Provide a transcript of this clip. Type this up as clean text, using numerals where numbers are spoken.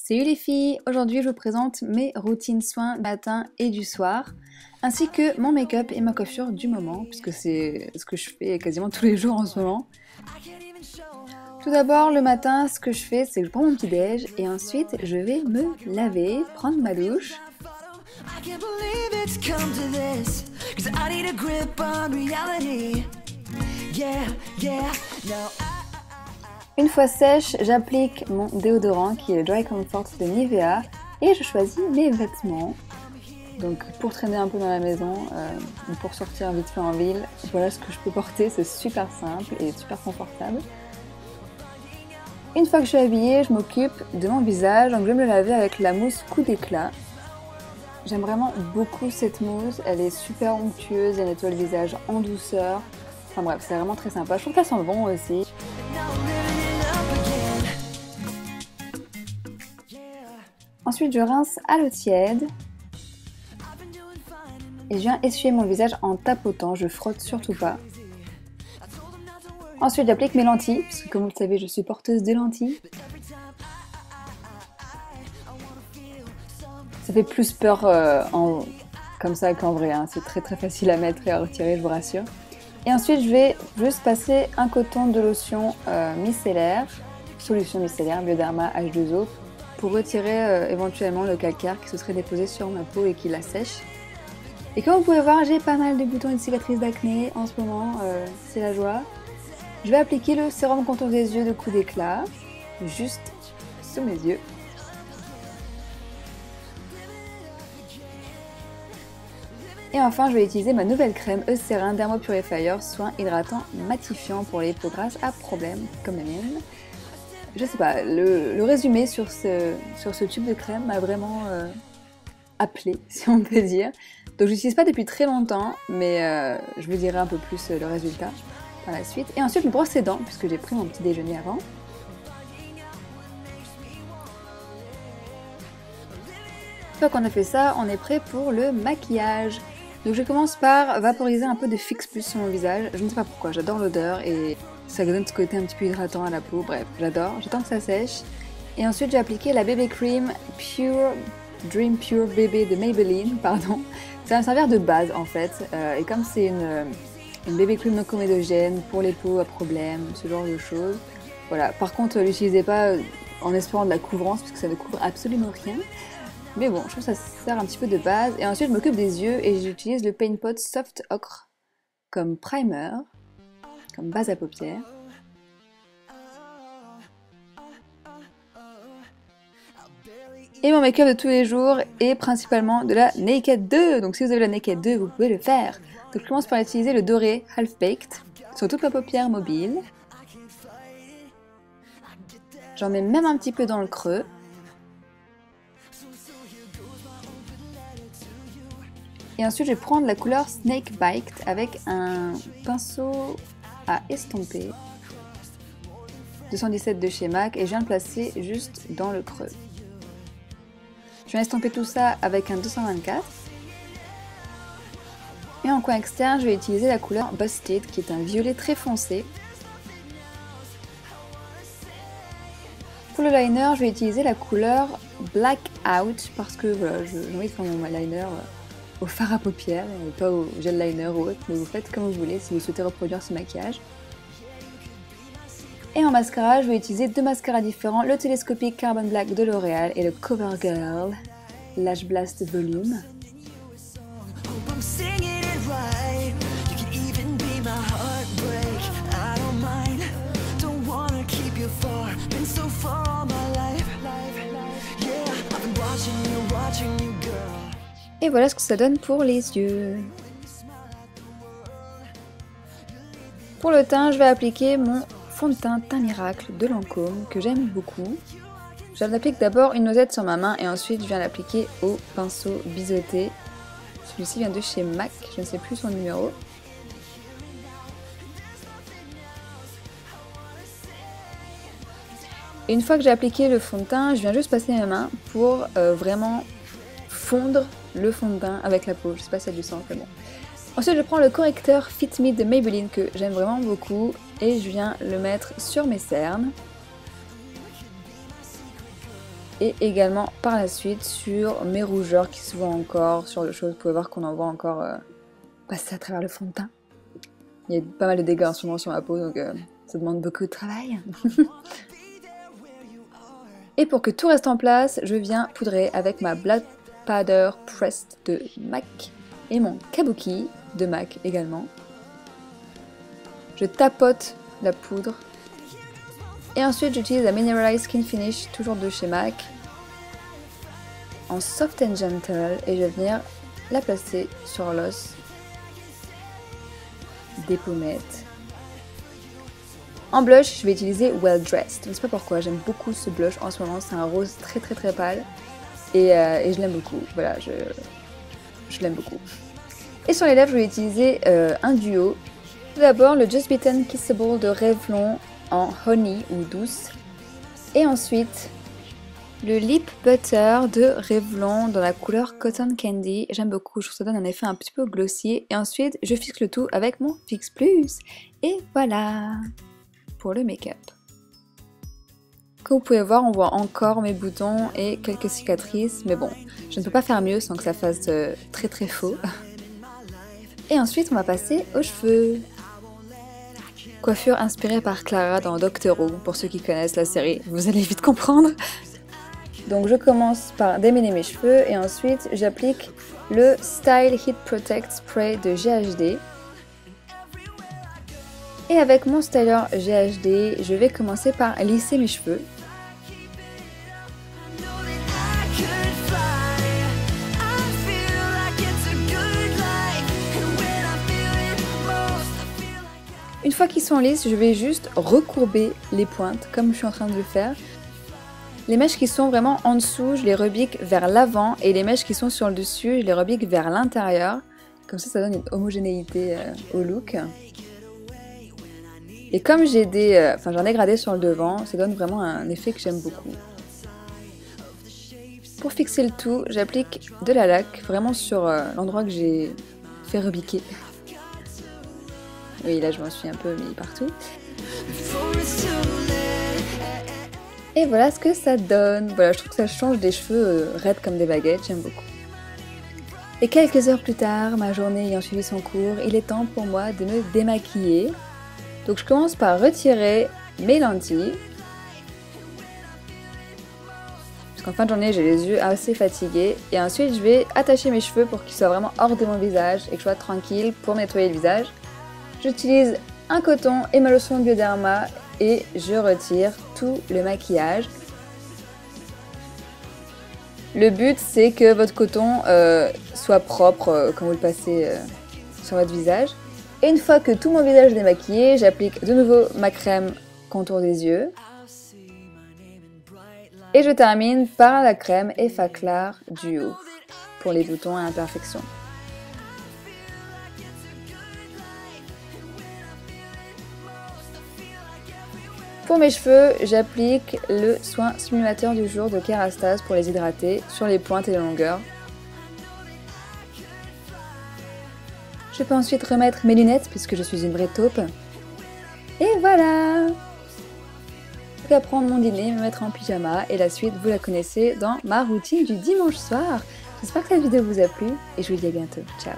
Salut les filles, aujourd'hui je vous présente mes routines soins matin et du soir, ainsi que mon make-up et ma coiffure du moment, puisque c'est ce que je fais quasiment tous les jours en ce moment. Tout d'abord, le matin, ce que je fais, c'est que je prends mon petit déj et ensuite je vais me laver, prendre ma douche. Une fois sèche, j'applique mon déodorant qui est le Dry Comfort de Nivea et je choisis mes vêtements. Donc pour traîner un peu dans la maison, ou pour sortir vite fait en ville, voilà ce que je peux porter, c'est super simple et super confortable. Une fois que je suis habillée, je m'occupe de mon visage, donc je vais me le laver avec la mousse Coup d'éclat. J'aime vraiment beaucoup cette mousse, elle est super onctueuse, elle nettoie le visage en douceur. Enfin bref, c'est vraiment très sympa, je trouve qu'elle sent bon aussi. Ensuite, je rince à l'eau tiède et je viens essuyer mon visage en tapotant, je frotte surtout pas. Ensuite, j'applique mes lentilles, puisque comme vous le savez, je suis porteuse de lentilles. Ça fait plus peur comme ça qu'en vrai, hein. C'est très facile à mettre et à retirer, je vous rassure. Et ensuite, je vais juste passer un coton de lotion micellaire, solution micellaire Bioderma H2O, pour retirer éventuellement le calcaire qui se serait déposé sur ma peau et qui la sèche. Et comme vous pouvez voir, j'ai pas mal de boutons et de cicatrices d'acné en ce moment, c'est la joie. Je vais appliquer le sérum contour des yeux de Coup d'éclat, juste sous mes yeux. Et enfin, je vais utiliser ma nouvelle crème Eucerin Dermo Purifier, soin hydratant matifiant pour les peaux grasses à problème comme la mienne. Je sais pas, le résumé sur ce tube de crème m'a vraiment appelé, si on peut dire. Donc je l'utilise pas depuis très longtemps, mais je vous dirai un peu plus le résultat par la suite. Et ensuite je me brosse les dents, puisque j'ai pris mon petit déjeuner avant. Une fois qu'on a fait ça, on est prêt pour le maquillage. Donc je commence par vaporiser un peu de Fix Plus sur mon visage. Je ne sais pas pourquoi, j'adore l'odeur et ça donne ce côté un petit peu hydratant à la peau. Bref, j'adore. J'attends que ça sèche. Et ensuite j'ai appliqué la BB Cream Dream Pure Bébé de Maybelline, pardon. Ça va servir de base en fait. Et comme c'est une BB Cream non comédogène pour les peaux à problème, ce genre de choses. Voilà. Par contre, l'utilisez pas en espérant de la couvrance parce que ça ne couvre absolument rien. Mais bon, je trouve que ça sert un petit peu de base. Et ensuite, je m'occupe des yeux et j'utilise le Paint Pot Soft Ochre comme primer, comme base à paupières. Et mon make-up de tous les jours est principalement de la Naked 2. Donc si vous avez la Naked 2, vous pouvez le faire. Donc je commence par utiliser le doré Half Baked sur toute ma paupière mobile. J'en mets même un petit peu dans le creux. Et ensuite, je vais prendre la couleur Snake Bite avec un pinceau à estomper 217 de chez MAC et je viens de placer juste dans le creux. Je viens estomper tout ça avec un 224. Et en coin externe, je vais utiliser la couleur Busted qui est un violet très foncé. Pour le liner, je vais utiliser la couleur Blackout parce que voilà, j'ai envie de faire mon liner au fard à paupières et pas au gel liner ou autre, mais vous faites comme vous voulez si vous souhaitez reproduire ce maquillage. Et en mascara, je vais utiliser deux mascaras différents, le télescopique Carbon Black de L'Oréal et le CoverGirl Lash Blast Volume. Et voilà ce que ça donne pour les yeux. Pour le teint, je vais appliquer mon fond de teint Teint Miracle de Lancôme que j'aime beaucoup. J'applique d'abord une noisette sur ma main et ensuite je viens l'appliquer au pinceau biseauté. Celui-ci vient de chez MAC, je ne sais plus son numéro. Et une fois que j'ai appliqué le fond de teint, je viens juste passer mes mains pour vraiment fondre le fond de teint avec la peau. Je sais pas si ça a du sens, mais bon. Ensuite, je prends le correcteur Fit Me de Maybelline que j'aime vraiment beaucoup et je viens le mettre sur mes cernes. et également par la suite sur mes rougeurs qui se voient encore, sur le chaud. Vous pouvez voir qu'on en voit encore passer à travers le fond de teint. Il y a pas mal de dégâts en ce moment sur ma peau, donc ça demande beaucoup de travail. Et pour que tout reste en place, je viens poudrer avec ma Black Powder Pressed de MAC et mon Kabuki de MAC également. Je tapote la poudre. Et ensuite j'utilise la Mineralized Skin Finish, toujours de chez MAC, en Soft and Gentle, et je vais venir la placer sur l'os des pommettes. En blush, je vais utiliser Well Dressed. Je ne sais pas pourquoi, j'aime beaucoup ce blush en ce moment, c'est un rose très pâle, et je l'aime beaucoup, voilà, je l'aime beaucoup. Et sur les lèvres, je vais utiliser un duo. Tout d'abord le Just Bitten Kissable de Revlon en Honey ou douce, et ensuite le Lip Butter de Revlon dans la couleur Cotton Candy. J'aime beaucoup, je trouve que ça donne un effet un petit peu glossy. Et ensuite je fixe le tout avec mon Fix Plus, et voilà pour le make-up. Comme vous pouvez voir, on voit encore mes boutons et quelques cicatrices, mais bon, je ne peux pas faire mieux sans que ça fasse très faux. Et ensuite on va passer aux cheveux. Coiffure inspirée par Clara dans Doctor Who, pour ceux qui connaissent la série, vous allez vite comprendre. Donc je commence par démêler mes cheveux et ensuite j'applique le Style Heat Protect Spray de GHD. Et avec mon styler GHD, je vais commencer par lisser mes cheveux. Une fois qu'ils sont lisses, je vais juste recourber les pointes comme je suis en train de le faire. Les mèches qui sont vraiment en dessous, je les rebique vers l'avant, et les mèches qui sont sur le dessus, je les rebique vers l'intérieur. Comme ça donne une homogénéité au look. Et comme j'ai j'ai un dégradé sur le devant, ça donne vraiment un effet que j'aime beaucoup. Pour fixer le tout, j'applique de la laque vraiment sur l'endroit que j'ai fait rebiquer. Oui, là je m'en suis un peu mis partout. Et voilà ce que ça donne. Voilà, je trouve que ça change des cheveux raides comme des baguettes, j'aime beaucoup. Et quelques heures plus tard, ma journée ayant suivi son cours, il est temps pour moi de me démaquiller. Donc je commence par retirer mes lentilles. Parce qu'en fin de journée, j'ai les yeux assez fatigués. Et ensuite, je vais attacher mes cheveux pour qu'ils soient vraiment hors de mon visage et que je sois tranquille pour nettoyer le visage. J'utilise un coton et ma lotion de Bioderma et je retire tout le maquillage. Le but, c'est que votre coton soit propre quand vous le passez sur votre visage. Et une fois que tout mon visage est démaquillé, j'applique de nouveau ma crème contour des yeux. Et je termine par la crème Effaclar Duo pour les boutons et imperfections. Pour mes cheveux, j'applique le soin sublimateur du jour de Kerastase pour les hydrater sur les pointes et les longueurs. Je peux ensuite remettre mes lunettes puisque je suis une vraie taupe. Et voilà! Je vais prendre mon dîner, me mettre en pyjama et la suite vous la connaissez dans ma routine du dimanche soir. J'espère que cette vidéo vous a plu et je vous dis à bientôt. Ciao!